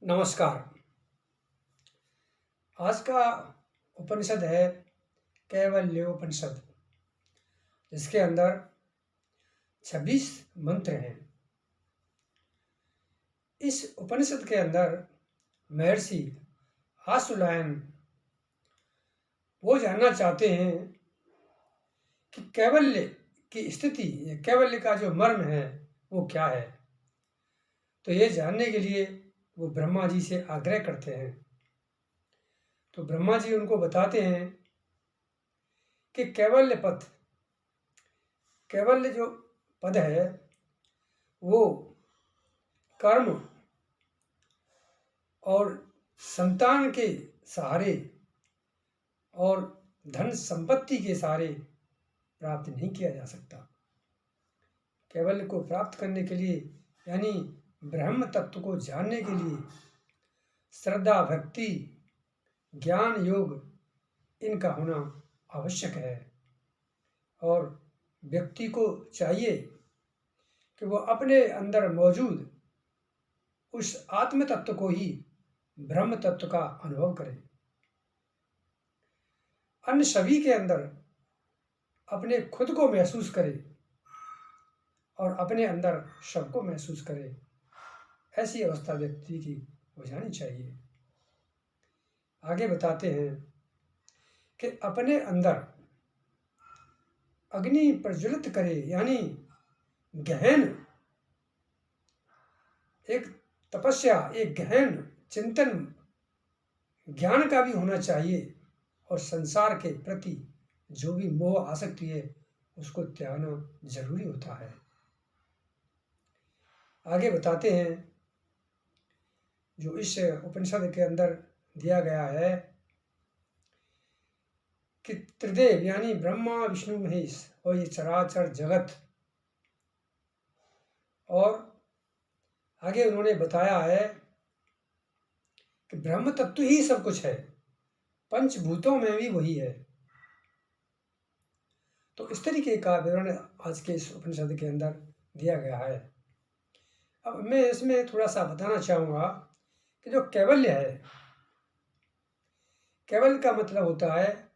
नमस्कार। आज का उपनिषद है कैवल्योपनिषद, जिसके अंदर 26 मंत्र हैं। इस उपनिषद के अंदर महर्षि आशुलायन वो जानना चाहते हैं कि कैवल्य की स्थिति, कैवल्य का जो मर्म है वो क्या है। तो ये जानने के लिए वो ब्रह्मा जी से आग्रह करते हैं। तो ब्रह्मा जी उनको बताते हैं कि कैवल्य पद, कैवल्य जो पद है वो कर्म और संतान के सहारे और धन संपत्ति के सहारे प्राप्त नहीं किया जा सकता। कैवल्य को प्राप्त करने के लिए यानी ब्रह्म तत्व को जानने के लिए श्रद्धा, भक्ति, ज्ञान, योग इनका होना आवश्यक है। और व्यक्ति को चाहिए कि वो अपने अंदर मौजूद उस आत्म तत्व को ही ब्रह्म तत्व का अनुभव करे। अन्य सभी के अंदर अपने खुद को महसूस करे और अपने अंदर सबको महसूस करे। ऐसी अवस्था व्यक्ति की हो जानी चाहिए। आगे बताते हैं कि अपने अंदर अग्नि प्रज्वलित करे, यानी गहन एक तपस्या, एक गहन चिंतन, ज्ञान का भी होना चाहिए। और संसार के प्रति जो भी मोह आसक्ति है उसको त्यागना जरूरी होता है। आगे बताते हैं जो इस उपनिषद के अंदर दिया गया है कि त्रिदेव यानी ब्रह्मा, विष्णु, महेश और ये चराचर जगत, और आगे उन्होंने बताया है कि ब्रह्म तत्व ही सब कुछ है, पंचभूतों में भी वही है। तो इस तरीके का विवरण आज के इस उपनिषद के अंदर दिया गया है। अब मैं इसमें थोड़ा सा बताना चाहूँगा कि जो कैवल्य है, कैवल्य का मतलब होता है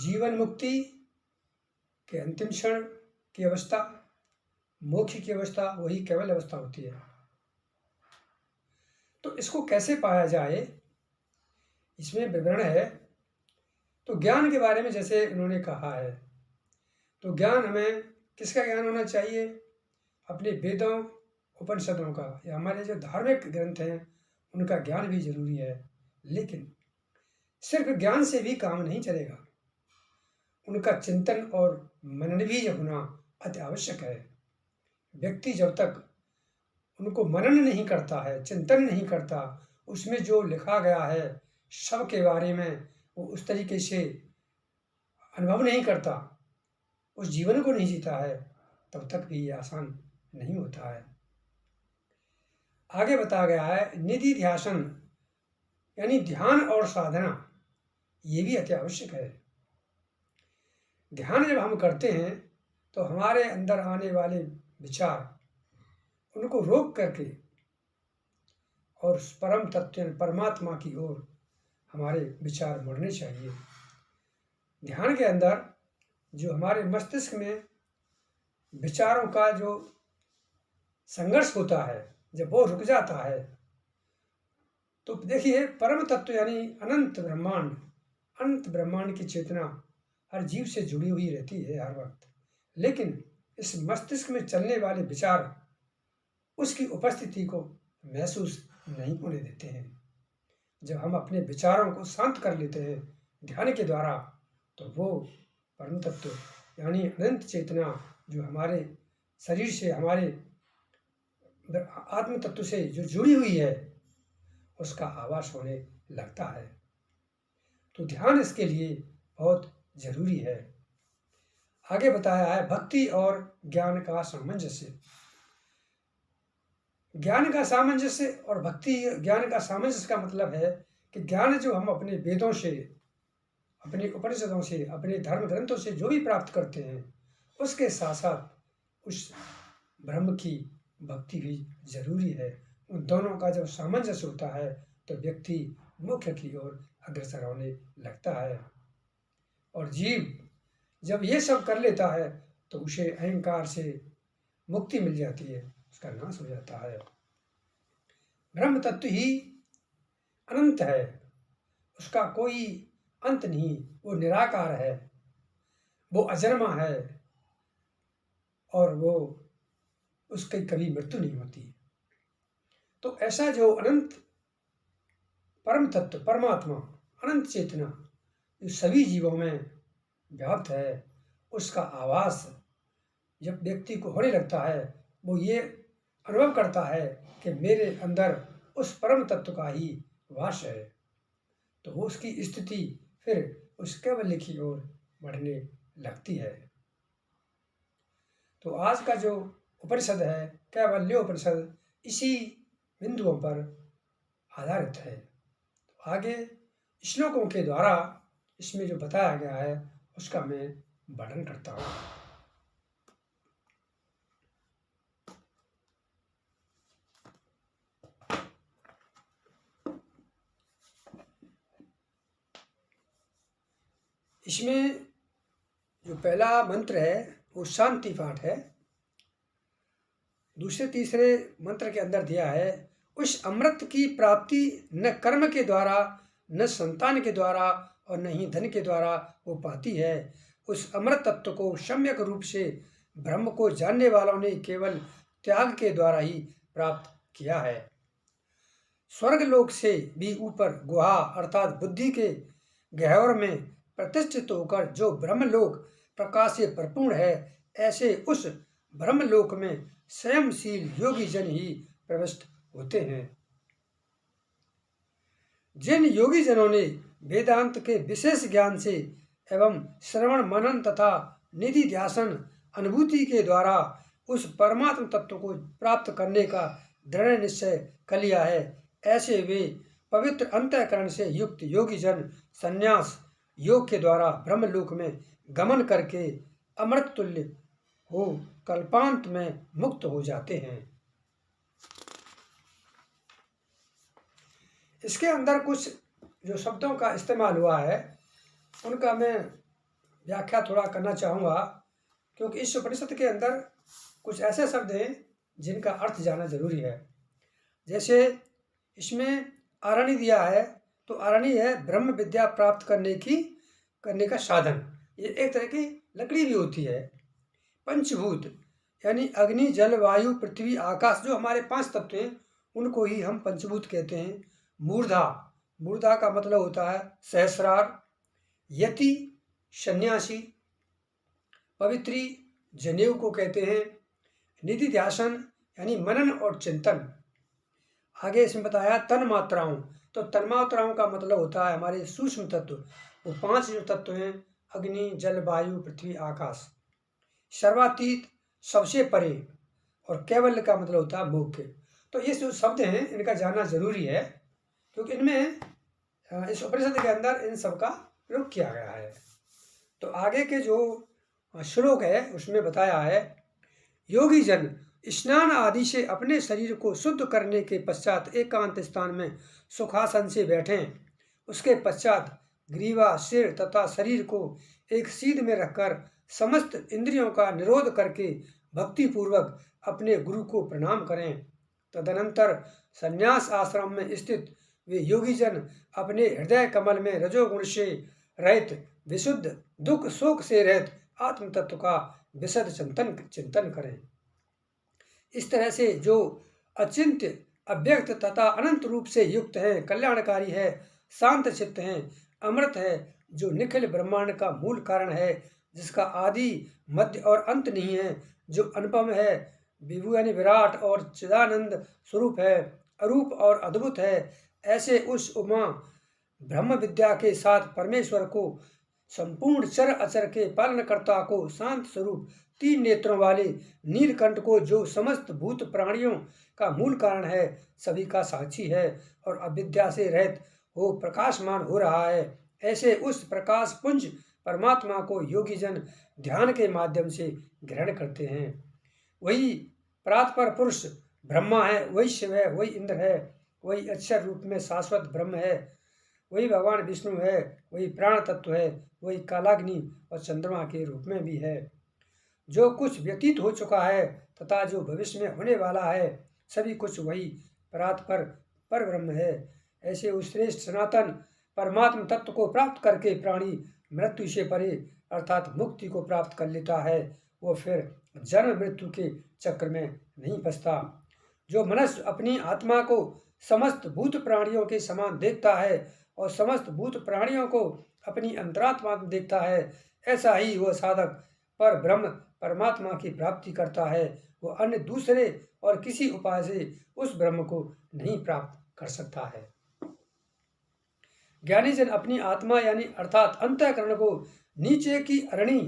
जीवन मुक्ति के अंतिम क्षण की अवस्था, मोक्ष की अवस्था, वही कैवल्य अवस्था होती है। तो इसको कैसे पाया जाए, इसमें विवरण है। तो ज्ञान के बारे में जैसे उन्होंने कहा है, तो ज्ञान हमें किसका ज्ञान होना चाहिए? अपने वेदों, उपनिषदों का, या हमारे जो धार्मिक ग्रंथ हैं उनका ज्ञान भी जरूरी है। लेकिन सिर्फ ज्ञान से भी काम नहीं चलेगा, उनका चिंतन और मनन भी होना अति आवश्यक है। व्यक्ति जब तक उनको मनन नहीं करता है, चिंतन नहीं करता, उसमें जो लिखा गया है सब के बारे में वो उस तरीके से अनुभव नहीं करता, उस जीवन को नहीं जीता है, तब तक भी ये आसान नहीं होता है। आगे बताया गया है निधि ध्यासन, यानी ध्यान और साधना, ये भी अति आवश्यक है। ध्यान जब हम करते हैं तो हमारे अंदर आने वाले विचार उनको रोक करके और परम तत्व परमात्मा की ओर हमारे विचार मुड़ने चाहिए। ध्यान के अंदर जो हमारे मस्तिष्क में विचारों का जो संघर्ष होता है, जब वो रुक जाता है तो देखिए परम तत्व यानी अनंत ब्रह्मांड, अनंत ब्रह्मांड की चेतना हर जीव से जुड़ी हुई रहती है हर वक्त। लेकिन इस मस्तिष्क में चलने वाले विचार उसकी उपस्थिति को महसूस नहीं होने देते हैं। जब हम अपने विचारों को शांत कर लेते हैं ध्यान के द्वारा, तो वो परम तत्व यानी अनंत चेतना जो हमारे शरीर से, हमारे आत्म तत्व से जो जुड़ी हुई है, उसका आभास होने लगता है। तो ध्यान इसके लिए बहुत जरूरी है। आगे बताया है भक्ति और ज्ञान का सामंजस्य। ज्ञान का सामंजस्य और भक्ति, ज्ञान का सामंजस्य का मतलब है कि ज्ञान जो हम अपने वेदों से, अपने उपनिषदों से, अपने धर्म ग्रंथों से जो भी प्राप्त करते हैं, उसके साथ साथ उस ब्रह्म की भक्ति भी जरूरी है, उन दोनों का जब सामंजस्य होता है तो व्यक्ति मोक्ष की ओर अग्रसर होने लगता है। और जीव जब ये सब कर लेता है तो उसे अहंकार से मुक्ति मिल जाती है, उसका नाश हो जाता है। ब्रह्म तत्व ही अनंत है, उसका कोई अंत नहीं, वो निराकार है, वो अजन्मा है और वो उसकी कभी मृत्यु नहीं होती। तो ऐसा जो अनंत परम तत्व परमात्मा अनंत चेतना जो सभी जीवों में व्याप्त है, उसका आभास जब व्यक्ति को होने लगता है, वो ये अनुभव करता है कि मेरे अंदर उस परम तत्व का ही वास है, तो वो उसकी स्थिति फिर उस कैवल्य की ओर बढ़ने लगती है। तो आज का जो उपनिषद है कैवल्य उपनिषद इसी बिंदुओं पर आधारित है। तो आगे श्लोकों के द्वारा इसमें जो बताया गया है उसका मैं वर्णन करता हूँ। इसमें जो पहला मंत्र है वो शांति पाठ है। दूसरे तीसरे मंत्र के अंदर दिया है उस अमृत की प्राप्ति न कर्म के द्वारा, न संतान के द्वारा और न ही धन के द्वारा वो पाती है। उस अमृत तत्व को सम्यक रूप से ब्रह्म को जानने वालों ने केवल त्याग के द्वारा ही प्राप्त किया है। स्वर्ग लोक से भी ऊपर गुहा अर्थात बुद्धि के गह्वर में प्रतिष्ठित होकर जो ब्रह्मलोक प्रकाश से भरपूर है, ऐसे उस ब्रह्मलोक में स्वयंशील योगी जन ही प्रविष्ट होते हैं। जिन योगी जनों ने वेदांत के विशेष ज्ञान से एवं श्रवण मनन तथा निधि ध्यासन अनुभूति के द्वारा उस परमात्म तत्व को प्राप्त करने का दृढ़ निश्चय कर लिया है, ऐसे वे पवित्र अंतःकरण से युक्त योगी जन संन्यास योग के द्वारा ब्रह्मलोक में गमन करके अमृत तुल्य हो कल्पांत में मुक्त हो जाते हैं। इसके अंदर कुछ जो शब्दों का इस्तेमाल हुआ है उनका मैं व्याख्या थोड़ा करना चाहूँगा, क्योंकि इस उपनिषद के अंदर कुछ ऐसे शब्द हैं जिनका अर्थ जानना जरूरी है। जैसे इसमें आरण्य दिया है, तो आरण्य है ब्रह्म विद्या प्राप्त करने का साधन। ये एक तरह की लकड़ी भी होती है। पंचभूत यानी अग्नि जल वायु पृथ्वी आकाश जो हमारे 5 तत्व हैं उनको ही हम पंचभूत कहते हैं। मूर्धा का मतलब होता है सहस्रार, यति सन्यासी, पवित्री जनेऊ को कहते हैं, निधि ध्यासन यानी मनन और चिंतन। आगे इसमें बताया तन मात्राओं, तो तन्मात्राओं का मतलब होता है हमारे सूक्ष्म तत्व। वो 5 जो तत्व हैं अग्नि जल वायु पृथ्वी आकाश। सर्वातीत सबसे परे, और कैवल्य का मतलब होता है मोक्ष। तो ये जो शब्द हैं इनका जानना जरूरी है, क्योंकि इनमें इस उपनिषद के अंदर इन सब का प्रयोग किया गया है। तो आगे के जो श्लोक है उसमें बताया है योगी जन स्नान आदि से अपने शरीर को शुद्ध करने के पश्चात एकांत स्थान में सुखासन से बैठें। उसके पश्चात ग्रीवा सिर तथा शरीर को एक सीध में रखकर समस्त इंद्रियों का निरोध करके भक्ति पूर्वक अपने गुरु को प्रणाम करें। तदनंतर संन्यास आश्रम में स्थित वे योगी जन अपने हृदय कमल में रजोगुण से रहित विशुद्ध दुख शोक से रहित आत्म तत्व का विशद चिंतन करें। इस तरह से जो अचिंत्य अव्यक्त तथा अनंत रूप से युक्त है, कल्याणकारी है, शांत चित्त है, अमृत है, जो निखिल ब्रह्मांड का मूल कारण है, जिसका आदि मध्य और अंत नहीं है, जो अनुपम है, विभु यानी विराट और चिदानंद स्वरूप है, अरूप और अद्भुत है, ऐसे उस उमा ब्रह्म विद्या के साथ परमेश्वर को संपूर्ण चर अचर के पालनकर्ता को शांत स्वरूप 3 नेत्रों वाले नीलकंठ को जो समस्त भूत प्राणियों का मूल कारण है, सभी का साक्षी है और अविद्या से रहित हो प्रकाशमान हो रहा है, ऐसे उस प्रकाश पुंज परमात्मा को योगी जन ध्यान के माध्यम से ग्रहण करते हैं। वही परात्पर पुरुष ब्रह्मा है, वही शिव है, वही इंद्र है, वही अक्षर रूप में शाश्वत ब्रह्म है, वही भगवान विष्णु है, वही प्राण तत्व है, वही कालाग्नि और चंद्रमा के रूप में भी है। जो कुछ व्यतीत हो चुका है तथा जो भविष्य में होने वाला है, सभी कुछ वही परात्पर पर ब्रह्म है। ऐसे उस श्रेष्ठ सनातन परमात्म तत्व को प्राप्त करके प्राणी मृत्यु से परे अर्थात मुक्ति को प्राप्त कर लेता है। वो फिर जन्म मृत्यु के चक्र में नहीं फंसता। जो मनुष्य अपनी आत्मा को समस्त भूत प्राणियों के समान देखता है और समस्त भूत प्राणियों को अपनी अंतरात्मा में देखता है, ऐसा ही वह साधक पर ब्रह्म परमात्मा की प्राप्ति करता है। वो अन्य दूसरे और किसी उपाय से उस ब्रह्म को नहीं प्राप्त कर सकता है। ज्ञानी जन अपनी आत्मा यानी अर्थात अंतःकरण को नीचे की अरणि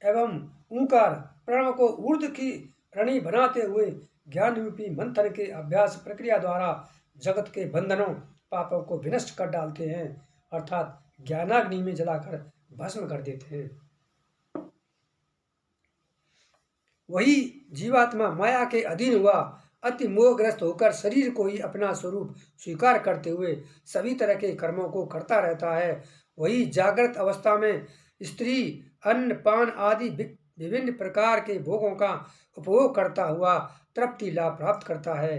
एवं ओंकार प्रणव को ऊर्ध्व की रणि बनाते हुए ज्ञान रूपी मंथन के अभ्यास प्रक्रिया द्वारा जगत के बंधनों पापों को विनष्ट कर डालते हैं, अर्थात ज्ञानाग्नि में जलाकर भस्म कर देते हैं। वही जीवात्मा माया के अधीन हुआ अति मोहग्रस्त होकर शरीर को ही अपना स्वरूप स्वीकार करते हुए सभी तरह के कर्मों को करता रहता है। वही जागृत अवस्था में स्त्री अन्न पान आदि विभिन्न प्रकार के भोगों का उपभोग करता हुआ तृप्ति लाभ प्राप्त करता है।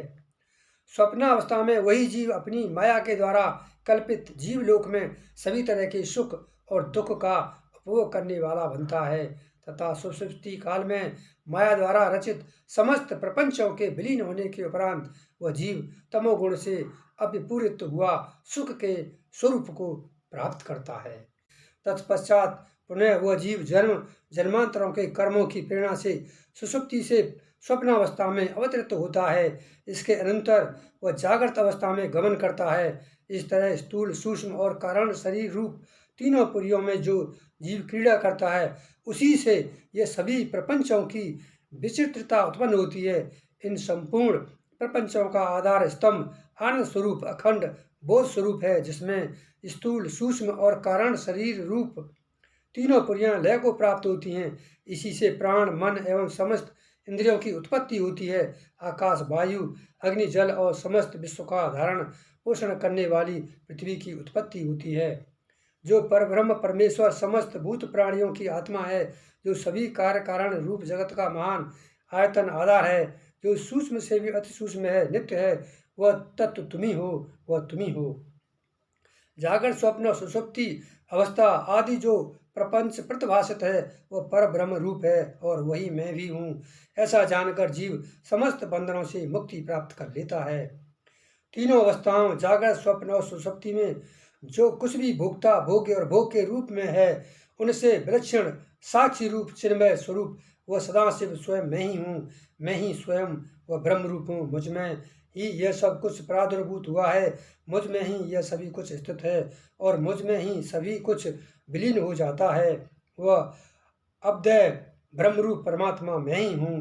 स्वप्नावस्था में वही जीव अपनी माया के द्वारा कल्पित जीवलोक में सभी तरह के सुख और दुख का उपभोग करने वाला बनता है तथा सुषुप्ति काल में माया द्वारा रचित समस्त प्रपंचों के विलीन होने के उपरांत वह जीव तमोगुण से अभिपूरित हुआ सुख के स्वरूप को प्राप्त करता है। तत्पश्चात पुनः वह जीव जन्म जन्मांतरों के कर्मों की प्रेरणा से सुषुप्ति से स्वप्नावस्था में अवतरित होता है। इसके अनंतर वह जागृत अवस्था में गमन करता है। इस तरह स्थूल सूक्ष्म और कारण शरीर रूप तीनों पुरियों में जो जीव क्रीड़ा करता है, उसी से ये सभी प्रपंचों की विचित्रता उत्पन्न होती है। इन संपूर्ण प्रपंचों का आधार स्तंभ आनंद स्वरूप अखंड बोध स्वरूप है, जिसमें स्थूल सूक्ष्म और कारण शरीर रूप तीनों पुरियां लय को प्राप्त होती हैं। इसी से प्राण मन एवं समस्त इंद्रियों की उत्पत्ति होती है। आकाश वायु अग्नि जल और समस्त विश्व का धारण पोषण करने वाली पृथ्वी की उत्पत्ति होती है। जो परब्रह्म परमेश्वर समस्त भूत प्राणियों की आत्मा है, जो सभी कार्य कारण रूप जगत का महान आयतन आधार है, जो सूक्ष्म से भी अति सूक्ष्म है, नित्य है, वह तत्व तुम्ही हो, वह तुम्ही हो। जागरण स्वप्न सुषुप्ति अवस्था आदि जो प्रपंच प्रतिभाषित है, वह पर ब्रह्म रूप है और वही मैं भी हूँ। ऐसा जानकर जीव समस्त बंधनों से मुक्ति प्राप्त कर लेता है। तीनों अवस्थाओं जागरण स्वप्न और सुषुप्ति में जो कुछ भी भोक्ता भोग्य और भोग के रूप में है, उनसे विलक्षण साक्षी रूप चिन्मय स्वरूप वह सदाशिव स्वयं मैं ही हूँ। मैं ही स्वयं वह ब्रह्म रूप हूँ। मुझ में ही यह सब कुछ प्रादुर्भूत हुआ है, मुझ में ही यह सभी कुछ स्थित है और मुझ में ही सभी कुछ विलीन हो जाता है। वह अव्यय ब्रह्मरूप परमात्मा मैं ही हूँ।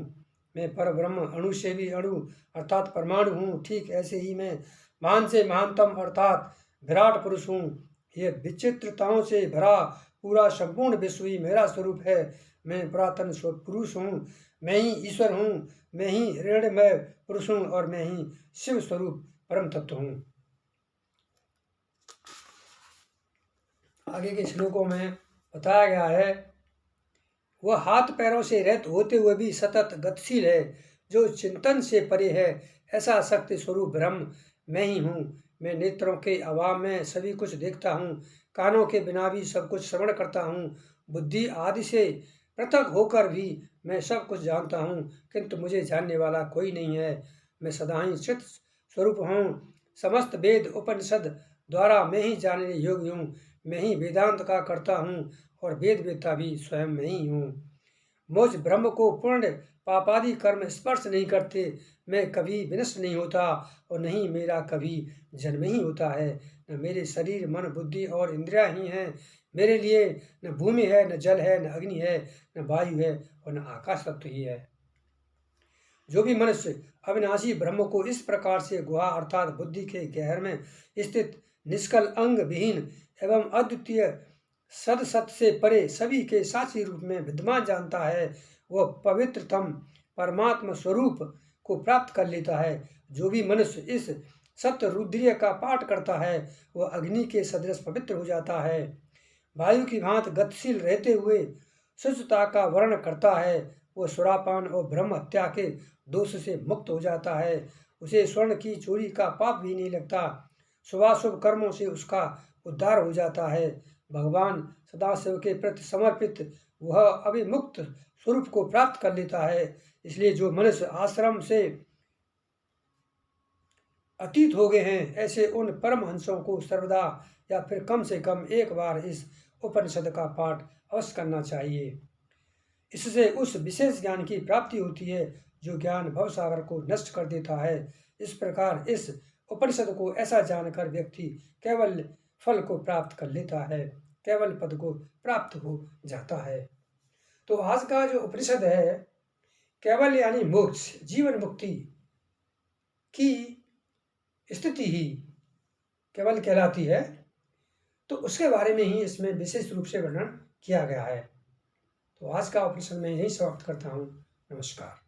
मैं पर ब्रह्म अणु से भी अणु अर्थात परमाणु हूँ। ठीक ऐसे ही मैं महान से महानतम अर्थात विराट पुरुष हूँ। यह विचित्रताओं से भरा पूरा संपूर्ण विश्व ही मेरा स्वरूप है। मैं पुरातन पुरुष हूँ, मैं ही ईश्वर हूँ, मैं ही हिरण्यमय पुरुष हूँ और मैं ही शिव स्वरूप परम तत्व हूँ। आगे के श्लोकों में बताया गया है, वह हाथ पैरों से रहित होते हुए भी सतत गतिशील है, जो चिंतन से परे है। ऐसा शक्ति स्वरूप ब्रह्म मैं ही हूँ। मैं नेत्रों के अभाव में सभी कुछ देखता हूँ, कानों के बिना भी सब कुछ श्रवण करता हूँ, बुद्धि आदि से पृथक होकर भी मैं सब कुछ जानता हूँ, किंतु मुझे जानने वाला कोई नहीं है। मैं सदा ही चित स्वरूप हूँ। समस्त वेद उपनिषद द्वारा मैं ही जानने योग्य हूँ। मैं ही वेदांत का कर्ता हूँ और वेद वेत्ता भी स्वयं मैं ही हूँ। मुझ ब्रह्म को पूर्ण पापादि कर्म स्पर्श नहीं करते। मैं कभी विनष्ट नहीं होता और नहीं मेरा कभी जन्म ही होता है। न मेरे शरीर मन बुद्धि और इंद्रियां ही हैं। मेरे लिए न भूमि है, न जल है, न अग्नि है, न वायु है और न आकाश तत्व ही है। जो भी मनुष्य अविनाशी ब्रह्म को इस प्रकार से गुहा अर्थात बुद्धि के गहर में स्थित निष्कल अंग विहीन एवं अद्वितीय सद सत से परे सभी के साक्षी रूप में विद्यमान जानता है, वह पवित्रतम परमात्मा स्वरूप को प्राप्त कर लेता है। जो भी मनुष्य इस सप्त रुद्रीय का पाठ करता है वह अग्नि के सदृश पवित्र हो जाता है। वायु की भांति गतिशील रहते हुए शुद्धता का वर्ण करता है। वह सुरापान और ब्रह्म हत्या के दोष से मुक्त हो जाता है। उसे स्वर्ण की चोरी का पाप भी नहीं लगता। शुभाशुभ कर्मों से उसका उद्धार हो जाता है। भगवान सदाशिव के प्रति समर्पित वह अभिमुक्त स्वरूप को प्राप्त कर लेता है। इसलिए जो मनुष्य आश्रम से अतीत हो गए हैं ऐसे उन परमहंसों को सर्वदा या फिर कम से कम एक बार इस उपनिषद का पाठ अवश्य करना चाहिए। इससे उस विशेष ज्ञान की प्राप्ति होती है जो ज्ञान भवसागर को नष्ट कर देता है। इस प्रकार इस उपनिषद को ऐसा जानकर व्यक्ति केवल फल को प्राप्त कर लेता है, केवल पद को प्राप्त हो जाता है। तो आज का जो उपनिषद है केवल यानी मोक्ष, जीवन मुक्ति की स्थिति ही केवल कहलाती है, तो उसके बारे में ही इसमें विशेष रूप से वर्णन किया गया है। तो आज का उपनिषद में यही समाप्त करता हूँ। नमस्कार।